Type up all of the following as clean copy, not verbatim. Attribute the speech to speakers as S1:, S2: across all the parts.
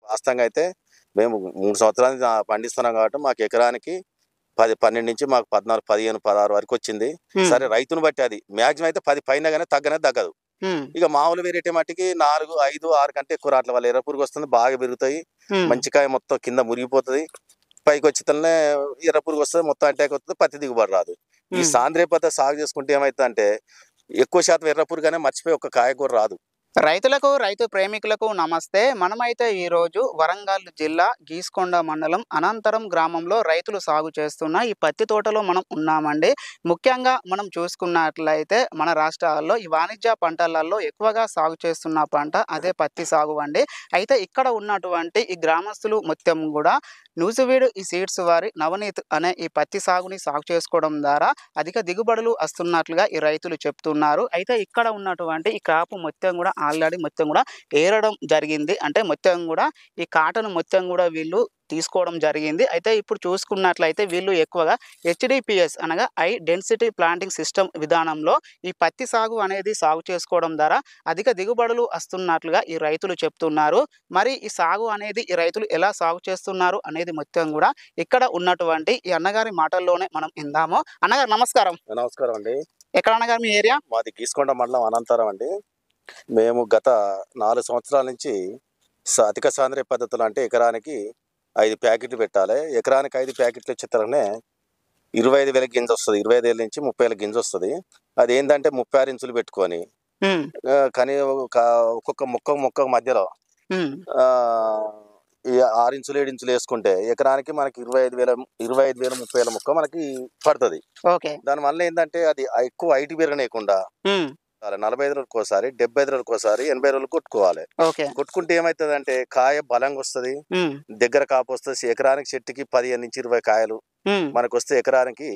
S1: వాస్తవంగా అయితే మేము 3 సంవత్సరాల నుంచి పండిస్తున్నాం కాబట్టి మాకు ఎకరానికి 10, 12 నుంచి మాకు 14, 15, 16 వరకు వచ్చింది. సరే రైతును బట్టి అది మాక్సిమం అయితే 10 పైన గానీ తగ్గదు. ఇక మామూలు వెరైటీ మట్టికి 4, 5, 6 కంటే ఎక్కువ రావట్లే. వాళ్ళ ఎర్ర పురుగు వస్తుంది, బాగా పెరుగుతాయి, మంచి కాయ మొత్తం కింద మురిగిపోతుంది. పైకి వచ్చితేనే ఎర్ర పురుగు వస్తుంది, మొత్తం అటాక్ వస్తుంది, పత్తి దిగుబడి రాదు. ఈ సాంద్రియ పద్ధతి సాగు చేసుకుంటే ఏమవుతుందంటే ఎక్కువ శాతం ఎర్ర పురుగుగానే మర్చిపోయి ఒక కాయ కూడా రాదు.
S2: రైతులకు, రైతు ప్రేమికులకు నమస్తే. మనమైతే ఈరోజు వరంగల్ జిల్లా గీసుకొండ మండలం అనంతరం గ్రామంలో రైతులు సాగు చేస్తున్న ఈ పత్తి తోటలో మనం ఉన్నామండి. ముఖ్యంగా మనం చూసుకున్నట్లయితే మన రాష్ట్రాల్లో ఈ వాణిజ్య పంటలలో ఎక్కువగా సాగు చేస్తున్న పంట అదే పత్తి సాగు అండి. అయితే ఇక్కడ ఉన్నటువంటి ఈ గ్రామస్తులు మొత్తం కూడా నూజివీడు ఈ సీడ్స్ వారి నవనీత్ అనే ఈ పత్తి సాగుని సాగు చేసుకోవడం ద్వారా అధిక దిగుబడులు వస్తున్నట్లుగా ఈ రైతులు చెప్తున్నారు. అయితే ఇక్కడ ఉన్నటువంటి ఈ క్రాప్ మొత్తం కూడా ఆల్రెడీ మొత్తం కూడా ఏరడం జరిగింది. అంటే మొత్తం కూడా ఈ కాటన్ మొత్తం కూడా వీళ్ళు తీసుకోవడం జరిగింది. అయితే ఇప్పుడు చూసుకున్నట్లయితే వీళ్ళు ఎక్కువగా HDPS అనగా హై డెన్సిటీ ప్లాంటింగ్ సిస్టమ్ విధానంలో ఈ పత్తి సాగు అనేది సాగు చేసుకోవడం ద్వారా అధిక దిగుబడులు వస్తున్నట్లుగా ఈ రైతులు చెప్తున్నారు. మరి ఈ సాగు అనేది ఈ రైతులు ఎలా సాగు చేస్తున్నారు అనేది మొత్తం కూడా ఇక్కడ ఉన్నటువంటి ఈ అన్నగారి మాటల్లోనే మనం ఇందాము. అన్నగారు నమస్కారం.
S1: నమస్కారం అండి.
S2: ఎక్కడ అన్నగారు మీ ఏరియా?
S1: మాది గీసుకొండ మండలం అనంతరం అండి. మేము గత 4 సంవత్సరాల నుంచి అధిక సాంద్రియ పద్ధతులు అంటే ఎకరానికి 5 ప్యాకెట్లు పెట్టాలి. ఎకరానికి 5 ప్యాకెట్లు వచ్చేతరనే 25,000 గింజ వస్తుంది. 25,000 నుంచి 30,000 గింజ వస్తుంది. అది ఏంటంటే 36 ఇంచులు పెట్టుకొని కానీ ఒక్కొక్క మొక్క మధ్యలో ఈ 6 ఇంచులు 7 ఇంచులు వేసుకుంటే ఎకరానికి మనకి 25,000 30,000 మొక్క మనకి పడుతుంది. దానివల్ల ఏంటంటే అది ఎక్కువ హైట్ పెరగనేయకుండా 45 రోజులకు ఒకసారి, 75 రోజులకు ఒకసారి, 80 రోజులు కొట్టుకోవాలి. కొట్టుకుంటే ఏమైతుంది అంటే కాయ బలంగా వస్తుంది, దగ్గర కాపు వస్తుంది. ఎకరానికి చెట్టుకి 15 నుంచి 20 కాయలు మనకు వస్తే ఎకరానికి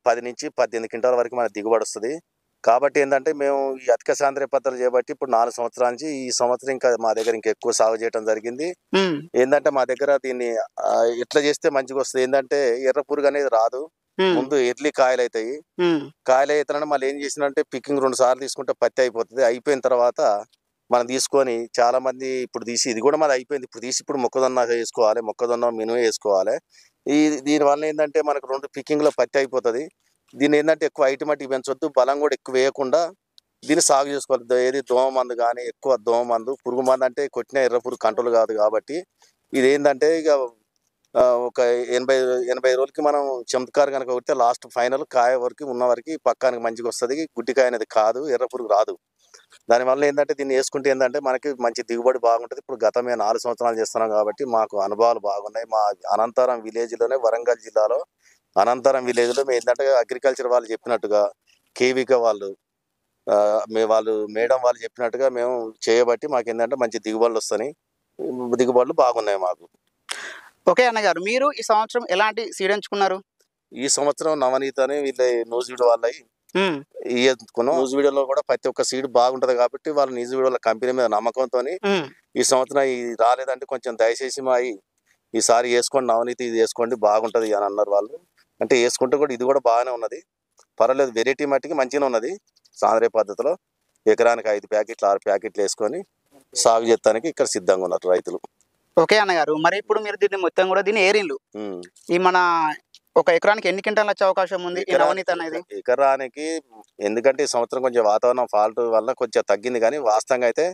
S1: 10 నుంచి 18 క్వింటాల వరకు మన దిగుబడి వస్తుంది. కాబట్టి ఏంటంటే మేము ఈ అధిక సాంద్రియ పద్ధతులు చేపట్టి ఇప్పుడు 4 సంవత్సరాల నుంచి ఈ సంవత్సరం ఇంకా మా దగ్గర ఇంకా ఎక్కువ సాగు చేయడం జరిగింది. ఏంటంటే మా దగ్గర దీన్ని ఎట్లా చేస్తే మంచిగా వస్తుంది ఏంటంటే ఎర్ర పురుగు అనేది రాదు. ముందు ఎర్లీ కాయలు అవుతాయి. కాయలు అవుతాయని మళ్ళీ ఏం చేసినంటే పికింగ్ 2 సార్లు తీసుకుంటే పత్తి అయిపోతుంది. అయిపోయిన తర్వాత మనం తీసుకొని చాలా మంది ఇప్పుడు తీసి ఇది కూడా మాది అయిపోయింది. ఇప్పుడు మొక్కజొన్న వేసుకోవాలి, మొక్కజొన్న మినుము వేసుకోవాలి. దీనివల్ల ఏంటంటే మనకు 2 పికింగ్లో పత్తి అయిపోతుంది. దీన్ని ఏంటంటే ఎక్కువ హైట్ మట్టికి పెంచొద్దు, బలం కూడా ఎక్కువ వేయకుండా దీన్ని సాగు చేసుకోవాలి. ఏది దోమ మందు కానీ ఎక్కువ దోమ మందు, పురుగు మందు అంటే కొట్టిన ఎర్ర పురుగు కంట్రోల్ కాదు. కాబట్టి ఇది ఏంటంటే ఇక ఒక 80 రోజులకి మనం చమత్కార్ కనుక కొడితే లాస్ట్ ఫైనల్ కాయ వరకు ఉన్న వరకు పక్కానికి మంచిగా వస్తుంది. గుడ్డికాయ అనేది కాదు, ఎర్ర పురుగు రాదు. దానివల్ల ఏంటంటే దీన్ని వేసుకుంటే ఏంటంటే మనకి మంచి దిగుబడి బాగుంటుంది. ఇప్పుడు గత మేము 4 సంవత్సరాలు చేస్తున్నాం కాబట్టి మాకు అనుభవాలు బాగున్నాయి. మా అనంతరం విలేజ్లోనే వరంగల్ జిల్లాలో అనంతరం విలేజ్లో మేము ఏంటంటే అగ్రికల్చర్ వాళ్ళు చెప్పినట్టుగా కేవీకే వాళ్ళు మేడం వాళ్ళు చెప్పినట్టుగా మేము చేయబట్టి మాకు ఏంటంటే మంచి దిగుబడులు వస్తాయి. దిగుబడులు బాగున్నాయి మాకు.
S2: ఓకే అన్నగారు, మీరు ఈ సంవత్సరం ఎలాంటి సీడ్ ఎంచుకున్నారు?
S1: ఈ సంవత్సరం నవనీత్ అని వీళ్ళ నూజివీడు వాళ్ళవి నూజివీడులో కూడా ప్రతి ఒక్క సీడ్ బాగుంటది కాబట్టి వాళ్ళు నూజివీడు కంపెనీ మీద నమ్మకంతో ఈ సంవత్సరం రాలేదంటే కొంచెం దయచేసి ఈసారి వేసుకోండి, నవనీతి ఇది వేసుకోండి బాగుంటది అని అన్నారు వాళ్ళు. అంటే వేసుకుంటే కూడా ఇది కూడా బాగానే ఉన్నది, పర్వాలేదు. వెరైటీ మట్టికి మంచిగా ఉన్నది. సాంద్రియ పద్ధతిలో ఎకరానికి 5 ప్యాకెట్లు 6 ప్యాకెట్లు వేసుకొని సాగు చేయడానికి ఇక్కడ సిద్ధంగా ఉన్నారు రైతులు.
S2: ఓకే అన్నగారు, మరి ఇప్పుడు మీరు దీన్ని మొత్తం కూడా దీన్ని ఏరిన్లు ఈ మన ఒక ఎకరానికి ఎన్ని క్వింటాలు వచ్చే అవకాశం ఉంది ఈ నవనీత్ అనేది?
S1: ఎకరానికి ఎందుకంటే ఈ సంవత్సరం కొంచెం వాతావరణం ఫాల్ట్ వల్ల కొంచెం తగ్గింది, కానీ వాస్తవంగా అయితే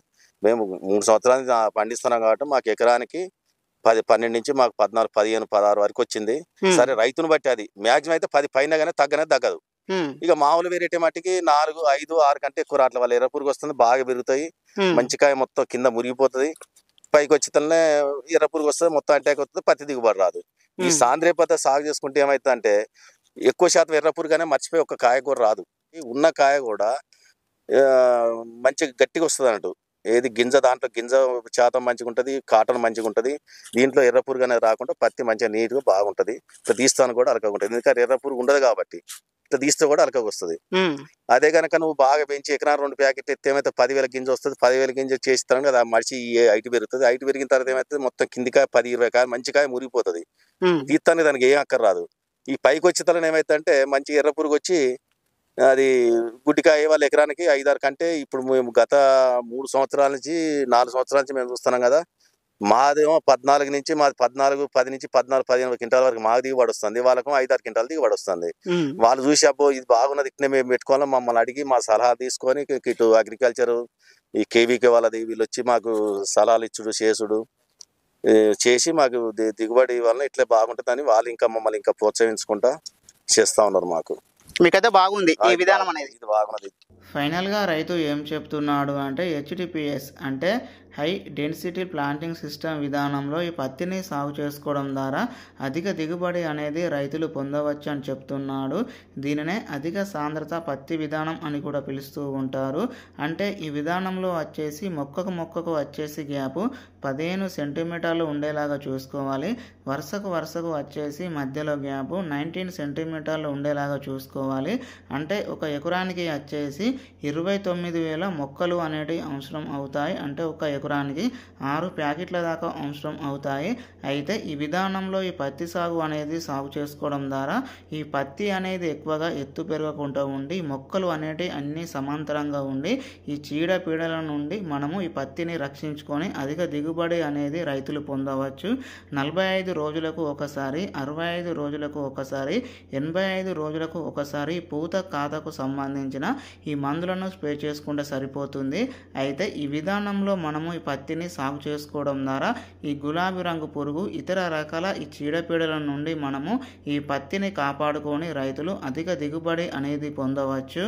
S1: మేము 3 సంవత్సరాలు పండిస్తున్నాం కాబట్టి మాకు ఎకరానికి 10, 12 నుంచి మాకు 14, 15, 16 వరకు వచ్చింది. సరే రైతును బట్టి అది మాక్సిమం అయితే 10 పైన గానీ తగ్గదు. ఇక మామూలు వెరైటీ మట్టికి 4, 5, 6 కంటే ఎక్కువ రావట్లే. వాళ్ళ ఎర్ర పురుగు వస్తుంది, బాగా పెరుగుతాయి, మంచి కాయ మొత్తం కింద మురిగిపోతుంది. పైకి వచ్చితేనే ఎర్ర పురుగు వస్తుంది, మొత్తం అటాక్ వస్తుంది, పత్తి దిగుబడి రాదు. ఈ సాంద్రియ పద్ధతి సాగు చేసుకుంటే ఏమవుతుందంటే ఎక్కువ శాతం ఎర్ర పురుగానే మర్చిపోయి ఒక కాయ కూడా రాదు. ఉన్న కాయ కూడా మంచిగా గట్టిగా వస్తుంది అన్నట్టు. ఏది గింజ దాంట్లో గింజ శాతం మంచిగా ఉంటుంది, కాటన్ మంచిగా ఉంటుంది. దీంట్లో ఎర్ర పురుగు అనేది రాకుండా పత్తి మంచిగా నీట్గా బాగుంటుంది. ఇట్లా తీస్తాను కూడా అలకగా ఉంటుంది, ఎందుకంటే ఎర్ర పురుగు ఉండదు కాబట్టి ఇట్లా తీస్తే కూడా అలకగా వస్తుంది. అదే కనుక నువ్వు బాగా పెంచి ఎకరానికి 2 ప్యాకెట్లు ఎత్తే ఏమైతే 10,000 గింజ వస్తుంది. 10,000 గింజ చేస్తాను కదా, మనిషి హైట్ పెరుగుతుంది. హైట్ పెరిగిన తర్వాత ఏమైతుంది మొత్తం కిందికాయ 10, 20 కాయ మంచి కాయ మురిగిపోతుంది. తీస్తానికి దానికి ఏం అక్కర్రాదు. ఈ పైకి వచ్చే తలని ఏమైతుందంటే మంచి ఎర్ర పురుగు వచ్చి అది గుడ్డికాయ వాళ్ళ ఎకరానికి 5, 6 కంటే ఇప్పుడు మేము గత 3 సంవత్సరాల నుంచి 4 సంవత్సరాల నుంచి మేము చూస్తున్నాం కదా, మాదేమో 14 నుంచి మాది 14, 10 నుంచి 14, 15 క్వింటాల వరకు మాకు దిగుబడి వస్తుంది. వాళ్ళకు 5-6 క్వింటాల దిగుబడి వస్తుంది. వాళ్ళు చూసి అబ్బో ఇది బాగున్నది ఇట్నే మేము పెట్టుకోవాలి మమ్మల్ని అడిగి మా సలహా తీసుకొని ఇటు అగ్రికల్చర్ ఈ కేవీకే వాళ్ళది వీళ్ళు వచ్చి మాకు సలహాలు ఇచ్చుడు చేసుడు చేసి మాకు దిగుబడి వలన ఇట్లే బాగుంటుందని వాళ్ళు ఇంకా మమ్మల్ని ఇంకా ప్రోత్సహించుకుంటా చేస్తా ఉన్నారు. మాకు
S2: మీకైతే బాగుంది ఈ విధానం అనేది.
S1: ఇది బాగున్నది.
S2: ఫైనల్గా రైతు ఏం చెప్తున్నాడు అంటే HDPS అంటే హై డెన్సిటీ ప్లాంటింగ్ సిస్టమ్ విధానంలో ఈ పత్తిని సాగు చేసుకోవడం ద్వారా అధిక దిగుబడి అనేది రైతులు పొందవచ్చు అని చెప్తున్నాడు. దీనినే అధిక సాంద్రత పత్తి విధానం అని కూడా పిలుస్తూ ఉంటారు. అంటే ఈ విధానంలో వచ్చేసి మొక్కకు వచ్చేసి గ్యాప్ 15 సెంటీమీటర్లు ఉండేలాగా చూసుకోవాలి. వరుసకు వచ్చేసి మధ్యలో గ్యాప్ 19 సెంటీమీటర్లు ఉండేలాగా చూసుకోవాలి. అంటే ఒక ఎకరానికి వచ్చేసి 29,000 మొక్కలు అనేటివి అవసరం అవుతాయి. అంటే ఒక ఎకరానికి 6 ప్యాకెట్ల దాకా అవసరం అవుతాయి. అయితే ఈ విధానంలో ఈ పత్తి సాగు అనేది సాగు చేసుకోవడం ద్వారా ఈ పత్తి అనేది ఎక్కువగా ఎత్తు పెరగకుండా ఉండి మొక్కలు అనేటివి అన్నీ సమాంతరంగా ఉండి ఈ చీడపీడల నుండి మనము ఈ పత్తిని రక్షించుకొని అధిక దిగుబడి అనేది రైతులు పొందవచ్చు. 45 రోజులకు ఒకసారి, 65 రోజులకు ఒకసారి, 85 రోజులకు ఒకసారి పూత ఖాతాకు సంబంధించిన ఈ మందులను స్ప్రే చేసుకుంటే సరిపోతుంది. అయితే ఈ విధానంలో మనము ఈ పత్తిని సాగు చేసుకోవడం ద్వారా ఈ గులాబీ రంగు పురుగు ఇతర రకాల ఈ చీడపీడల నుండి మనము ఈ పత్తిని కాపాడుకొని రైతులు అధిక దిగుబడి అనేది పొందవచ్చు.